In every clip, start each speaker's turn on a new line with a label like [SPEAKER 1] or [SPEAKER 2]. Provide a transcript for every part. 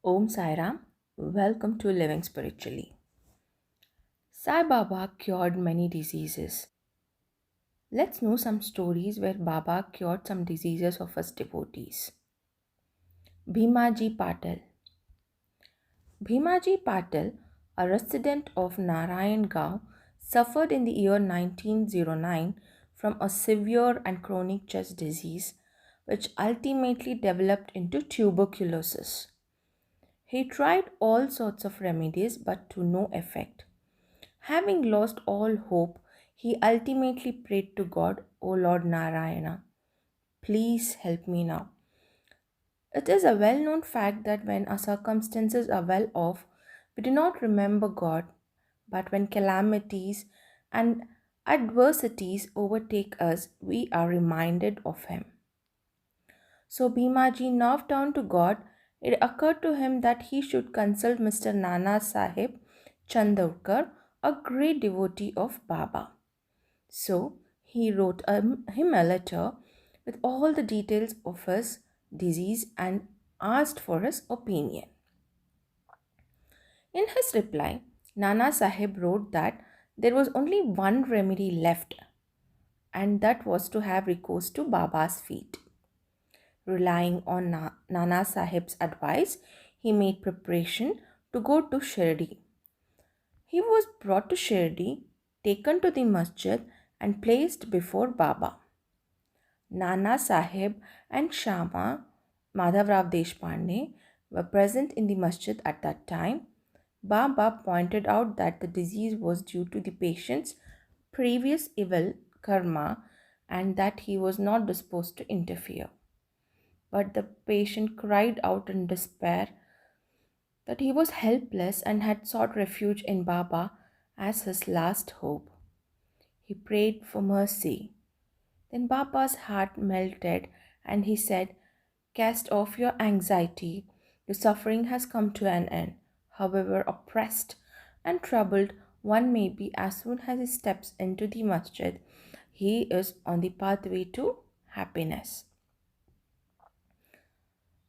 [SPEAKER 1] Om Sai Ram, welcome to Living Spiritually. Sai Baba cured many diseases. Let's know some stories where Baba cured some diseases of his devotees. Bhimaji Patel. Bhimaji Patel, a resident of Narayan Gaon, suffered in the year 1909 from a severe and chronic chest disease, which ultimately developed into tuberculosis. He tried all sorts of remedies but to no effect. Having lost all hope, he ultimately prayed to God, O Lord Narayana, please help me now. It is a well known fact that when our circumstances are well off, we do not remember God, but when calamities and adversities overtake us, we are reminded of Him. So Bhimaji now turned to God. It occurred to him that he should consult Mr. Nana Sahib Chandorkar, a great devotee of Baba. So he wrote him a letter with all the details of his disease and asked for his opinion. In his reply, Nana Sahib wrote that there was only one remedy left, and that was to have recourse to Baba's feet. Relying on Nana Sahib's advice, he made preparation to go to Shirdi. He was brought to Shirdi, taken to the masjid, and placed before Baba. Nana Sahib and Shama Madhavrao Deshpande were present in the masjid at that time. Baba pointed out that the disease was due to the patient's previous evil karma and that he was not disposed to interfere. But the patient cried out in despair that he was helpless and had sought refuge in Baba as his last hope. He prayed for mercy. Then Baba's heart melted and he said, cast off your anxiety. Your suffering has come to an end. However oppressed and troubled one may be as soon as he steps into the masjid, he is on the pathway to happiness.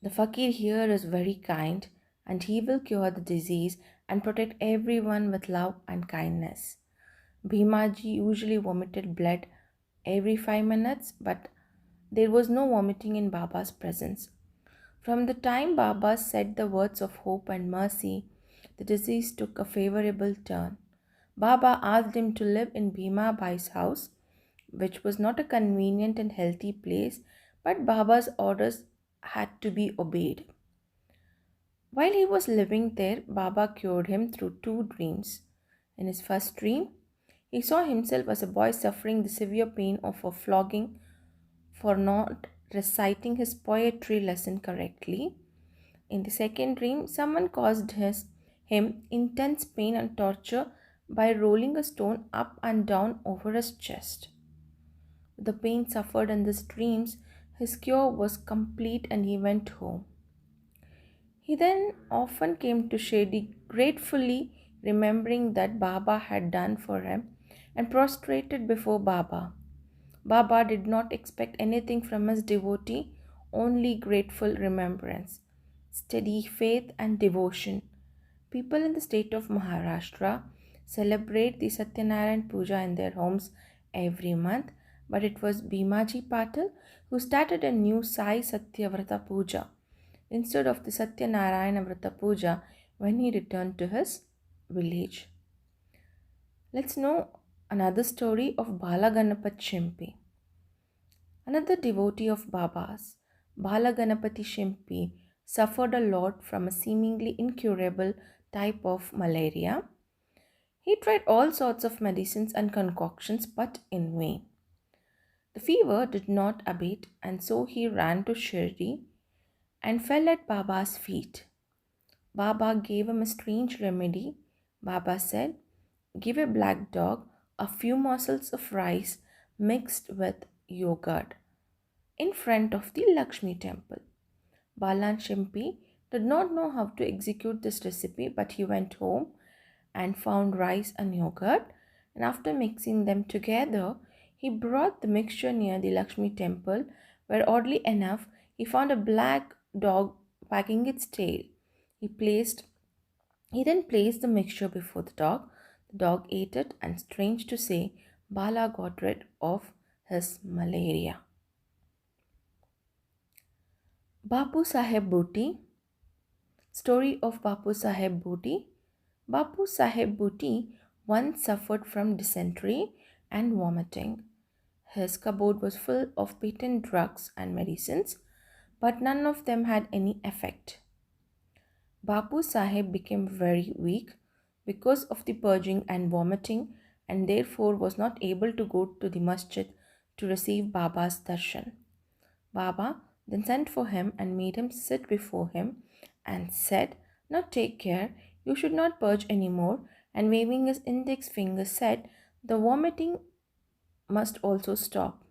[SPEAKER 1] The fakir here is very kind and he will cure the disease and protect everyone with love and kindness. Bhimaji usually vomited blood every 5 minutes, but there was no vomiting in Baba's presence. From the time Baba said the words of hope and mercy, the disease took a favorable turn. Baba asked him to live in Bhima Bai's house, which was not a convenient and healthy place, but Baba's orders had to be obeyed. While he was living there, Baba cured him through two dreams. In his first dream, he saw himself as a boy suffering the severe pain of a flogging for not reciting his poetry lesson correctly. In the second dream, someone caused him intense pain and torture by rolling a stone up and down over his chest. With the pain suffered in these dreams, his cure was complete and he went home. He then often came to Shirdi gratefully remembering that Baba had done for him and prostrated before Baba. Baba did not expect anything from his devotee, only grateful remembrance, steady faith and devotion. People in the state of Maharashtra celebrate the Satyanarayan Puja in their homes every month, but it was Bhimaji Patel who started a new Sai Satcharitra Puja instead of the Satyanarayana Vrata Puja when he returned to his village. Let's know another story of Balaganapat Shimpi. Another devotee of Baba's, Balaganapati Shimpi, suffered a lot from a seemingly incurable type of malaria. He tried all sorts of medicines and concoctions but in vain. The fever did not abate and so he ran to Shirdi and fell at Baba's feet. Baba gave him a strange remedy. Baba said, give a black dog a few morsels of rice mixed with yogurt in front of the Lakshmi temple. Balan Shimpi did not know how to execute this recipe, but he went home and found rice and yogurt, and after mixing them together, he brought the mixture near the Lakshmi temple, where oddly enough, he found a black dog wagging its tail. He placed he then placed the mixture before the dog. The dog ate it, and strange to say, Bala got rid of his malaria. Bapu Sahib Booty. Story of Bapu Sahib Booty. Bapu Sahib Booty once suffered from dysentery and vomiting. His cupboard was full of patent drugs and medicines, but none of them had any effect. Bapu Sahib became very weak because of the purging and vomiting, and therefore was not able to go to the masjid to receive Baba's darshan. Baba then sent for him and made him sit before him and said, "Now take care, you should not purge any more," and waving his index finger said, "The vomiting must also stop."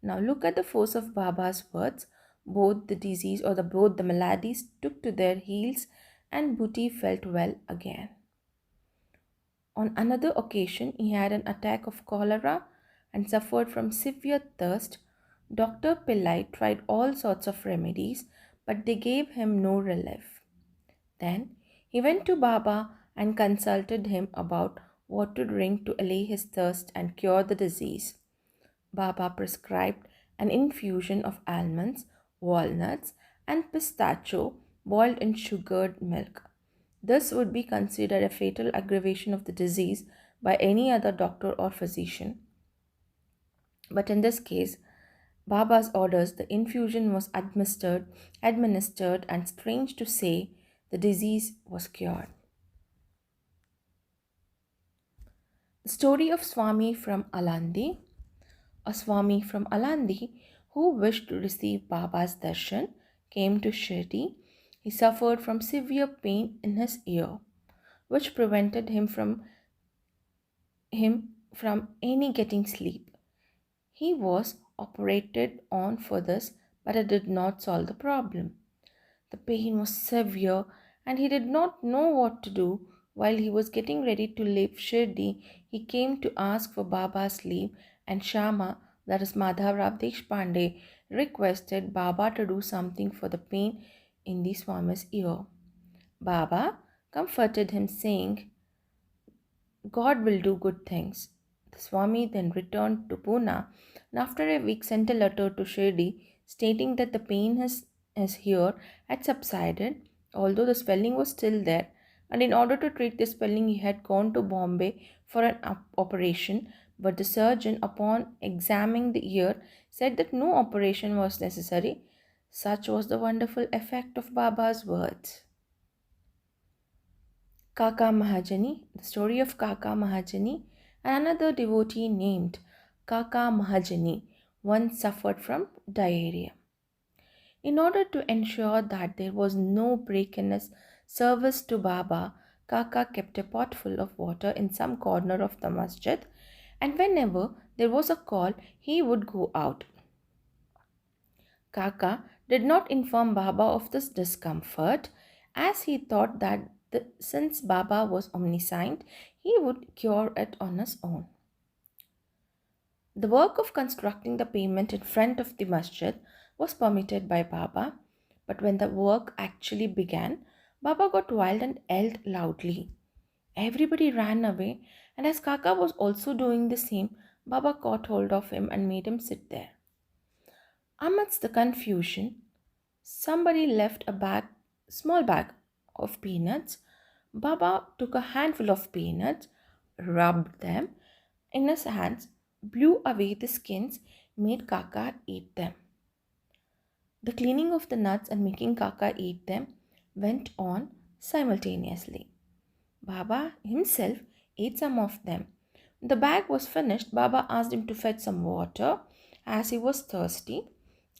[SPEAKER 1] Now look at the force of Baba's words. Both the disease or both the maladies took to their heels, and Booty felt well again. On another occasion, he had an attack of cholera and suffered from severe thirst. Dr. Pillai tried all sorts of remedies, but they gave him no relief. Then he went to Baba and consulted him about what to drink to allay his thirst and cure the disease. Baba prescribed an infusion of almonds, walnuts, and pistachio boiled in sugared milk. This would be considered a fatal aggravation of the disease by any other doctor or physician. But in this case, Baba's orders, the infusion was administered, and strange to say, the disease was cured. The story of Swami from Alandi. A Swami from Alandi who wished to receive Baba's darshan came to Shirdi. He suffered from severe pain in his ear, which prevented him from any getting sleep. He was operated on for this, but it did not solve the problem. The pain was severe, and he did not know what to do. While he was getting ready to leave Shirdi, he came to ask for Baba's leave, and Shama, that is Madhavrao Deshpande, requested Baba to do something for the pain in the Swami's ear. Baba comforted him, saying, "God will do good things." The Swami then returned to Pune and after a week sent a letter to Shirdi stating that the pain his here had subsided, although the swelling was still there, and in order to treat the swelling he had gone to Bombay for an operation, but the surgeon, upon examining the ear, said that no operation was necessary. Such was the wonderful effect of Baba's words. Kaka Mahajani, the story of Kaka Mahajani, and another devotee named Kaka Mahajani once suffered from diarrhea. In order to ensure that there was no break in his service to Baba, Kaka kept a pot full of water in some corner of the masjid, and whenever there was a call, he would go out. Kaka did not inform Baba of this discomfort, as he thought that since Baba was omniscient, he would cure it on his own. The work of constructing the pavement in front of the masjid was permitted by Baba, but when the work actually began, Baba got wild and yelled loudly. Everybody ran away, and as Kaka was also doing the same, Baba caught hold of him and made him sit there. Amidst the confusion, somebody left small bag of peanuts. Baba took a handful of peanuts, rubbed them in his hands, blew away the skins, made Kaka eat them. The cleaning of the nuts and making Kaka eat them went on simultaneously. Baba himself ate some of them. When the bag was finished, Baba asked him to fetch some water as he was thirsty.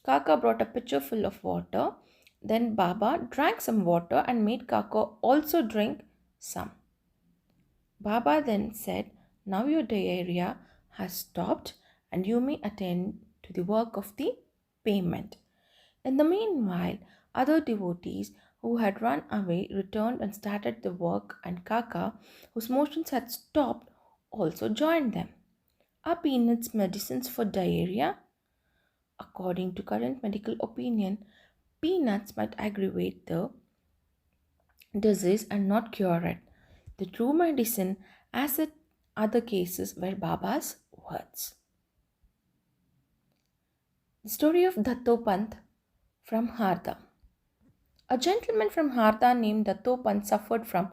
[SPEAKER 1] Kaka brought a pitcher full of water. Then Baba drank some water and made Kaka also drink some. Baba then said, "Now your diarrhea has stopped and you may attend to the work of the payment." In the meanwhile, other devotees who had run away returned and started the work, and Kaka, whose motions had stopped, also joined them. Are peanuts medicines for diarrhea? According to current medical opinion, peanuts might aggravate the disease and not cure it. The true medicine, as in other cases, were Baba's words. The story of Dattopant from Harda. A gentleman from Harda named Dattopant suffered from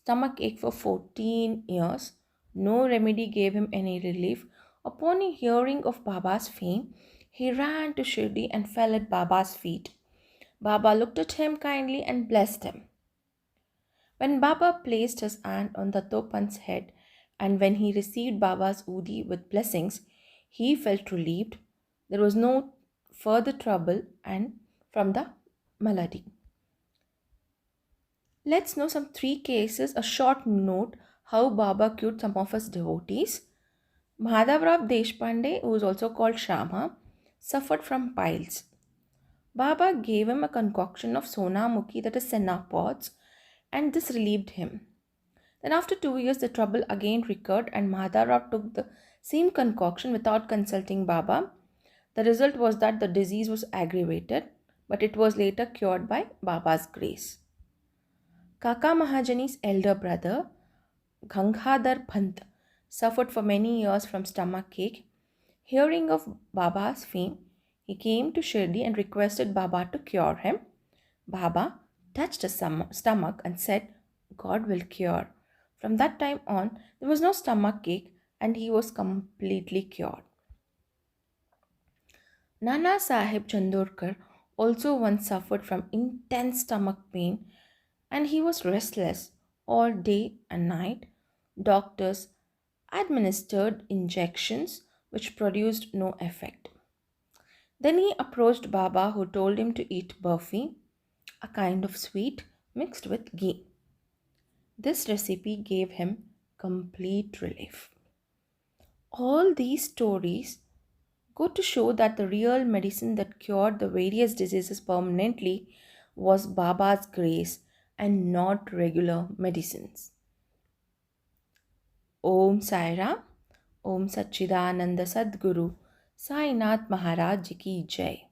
[SPEAKER 1] stomach ache for 14 years. No remedy gave him any relief. Upon hearing of Baba's fame, he ran to Shirdi and fell at Baba's feet. Baba looked at him kindly and blessed him. When Baba placed his hand on Dattopant's head and when he received Baba's udi with blessings, he felt relieved. There was no further trouble and from the malady. Let's know some three cases, a short note how Baba cured some of his devotees. Madhavrao Deshpande, who is also called Shama, suffered from piles. Baba gave him a concoction of sonamukhi, that is senna pods, and this relieved him. Then after 2 years the trouble again recurred and Madhavrao took the same concoction without consulting Baba. The result was that the disease was aggravated, but it was later cured by Baba's grace. Kaka Mahajani's elder brother, Gangadhar Pant, suffered for many years from stomach ache. Hearing of Baba's fame, he came to Shirdi and requested Baba to cure him. Baba touched his stomach and said, God will cure. From that time on, there was no stomach ache and he was completely cured. Nana Sahib Chandorkar also once suffered from intense stomach pain and he was restless all day and night. Doctors administered injections which produced no effect. Then he approached Baba, who told him to eat burfi, a kind of sweet mixed with ghee. This recipe gave him complete relief. All these stories go to show that the real medicine that cured the various diseases permanently was Baba's grace and not regular medicines. Om Sai Ram, Om Satchidananda Sadguru, Sai Nath Maharaj Ki Jai.